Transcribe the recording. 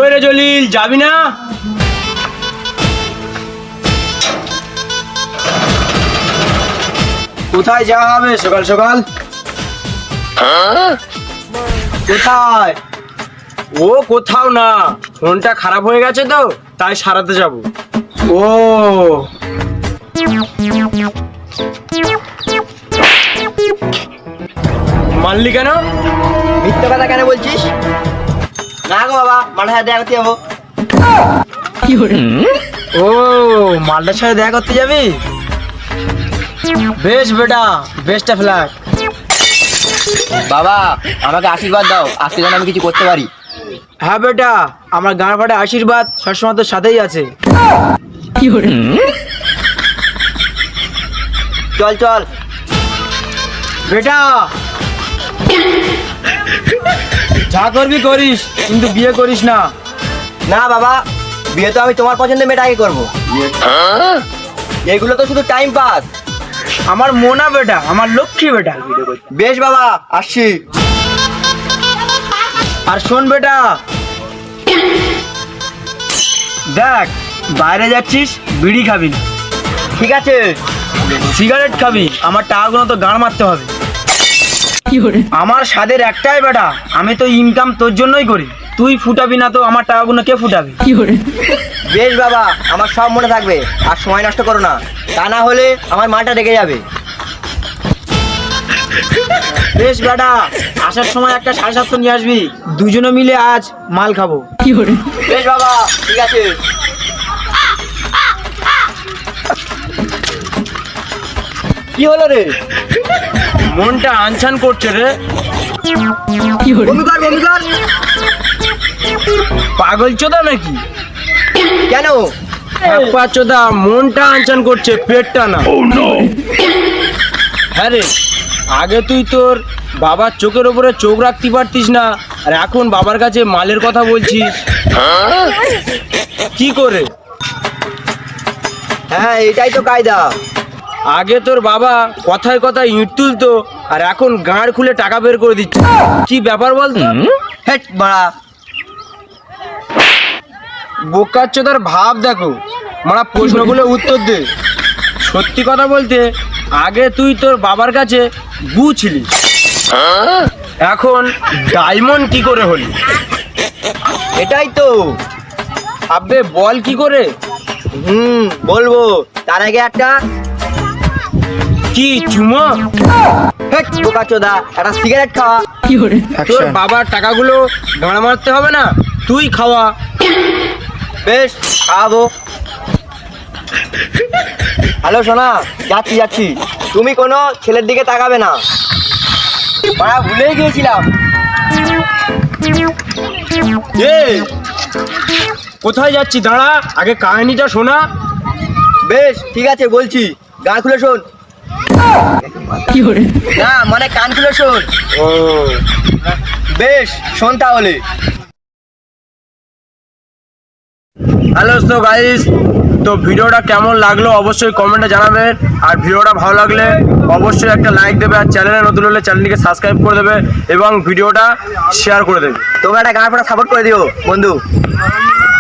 কই রে জলিল, যাবি না? কোথায় যাওয়া হবে সকাল সকাল? কোথায়? ও কোথাও না, ফোনটা খারাপ হয়ে গেছে তো তাই সারাতে যাব। ও মানলি কেন? মিথ্যে কথা কেন বলছিস? না গো বাবা, মাঠে দেখা করতে যাবো। ও মালটার সাথে দেখা করতে যাবি? বেশ বেটা, বেস্ট অফ লাক। বাবা আমাকে আশীর্বাদ দাও, আজকে যেন আমি কিছু করতে পারি। হ্যাঁ বেটা, আমার গান ফাটে আশীর্বাদ সবসময় তোর সাথেই আছে। চল চল বেটা, যা করবি করিস, কিন্তু বিয়ে করিস না। না বাবা, বিয়ে তো আমি তোমার পছন্দের মেয়েটাকে করবো। এগুলো তো শুধু টাইম পাস। আমার মোনা বেটা, আমার লক্ষ্মী বেটা। বেশ বাবা, আসছি। আর শোন বেটা, দেখ বাইরে যাচ্ছিস, বিড়ি খাবি না, ঠিক আছে? সিগারেট খাবি, আমার টাকাগুলো তো গান মারতে হবে। আমার স্বাদের একটাই বেটা, আমি তো ইনকাম তোর জন্যই করি, তুই ফুটাবি না তো আমার টাকাগুলো কে ফুটাবি? বেশ বাবা, আমার সব মনে থাকবে, আর সময় নষ্ট করো না, তা না হলে আমার মাটা রেগে যাবে। বেশ বেটা, আসার সময় একটা 750 নিয়ে আসবি, দুজনে মিলে আজ মাল খাবো। বেশ বাবা, ঠিক আছে। কি হলো রে? মনটা আনছান করছে রে। বমি কর, বমি কর। পাগল চোদা নাকি? কেন? পা চোদা, মনটা আনছান করছে, পেটটা না। হ্যাঁ রে, আগে তুই তোর বাবার চোখের উপরে চোখ রাখতে পারতিস না, আর এখন বাবার কাছে মালের কথা বলছিস। কি করে? হ্যাঁ, এটাই তো কায়দা। আগে তোর বাবা কথায় কথায় ইঁট তুলতো, আর এখন গাঁড় খুলে টাকা বের করে দিচ্ছে। কি ব্যাপার বলতো? হেট বাড়া। বোকার চোদার ভাব দেখো, মারা প্রশ্নগুলো উত্তর দে। সত্যি কথা বলতে, আগে তুই তোর বাবার কাছে গু ছিলি, এখন ডায়মন্ড কি করে হলি? এটাই তো। আবে বল কি করে? বলবো, তার আগে একটা কি চুমো? হেট বোকাচোদা, একটা সিগারেট খাওয়া। তোর বাবার টাকাগুলো গাঁড়া মারতে হবে না, তুই খাওয়া। বেশ, খাওয়াবো। হ্যালো সোনা, যাচ্ছি যাচ্ছি, তুমি কোনো ছেলের দিকে তাকাবে না। বাড়া, ভুলেই গিয়েছিলাম। এই, কোথায় যাচ্ছি? দাঁড়া, আগে কাহিনীটা শোনা। বেশ, ঠিক আছে বলছি, গান খুলে শোন। না মানে কান খুলে শোন। ও বেশ, শোন তাহলে। হ্যালো তো গাইস, তো ভিডিওটা কেমন লাগলো অবশ্যই কমেন্টে জানাবেন, আর ভিডিওটা ভালো লাগলে অবশ্যই একটা লাইক দেবে, আর চ্যানেলে নতুন হলে চ্যানেলটিকে সাবস্ক্রাইব করে দেবে এবং ভিডিওটা শেয়ার করে দেবে। তোমরা একটা গান ফাটা সাপোর্ট করে দিও বন্ধু।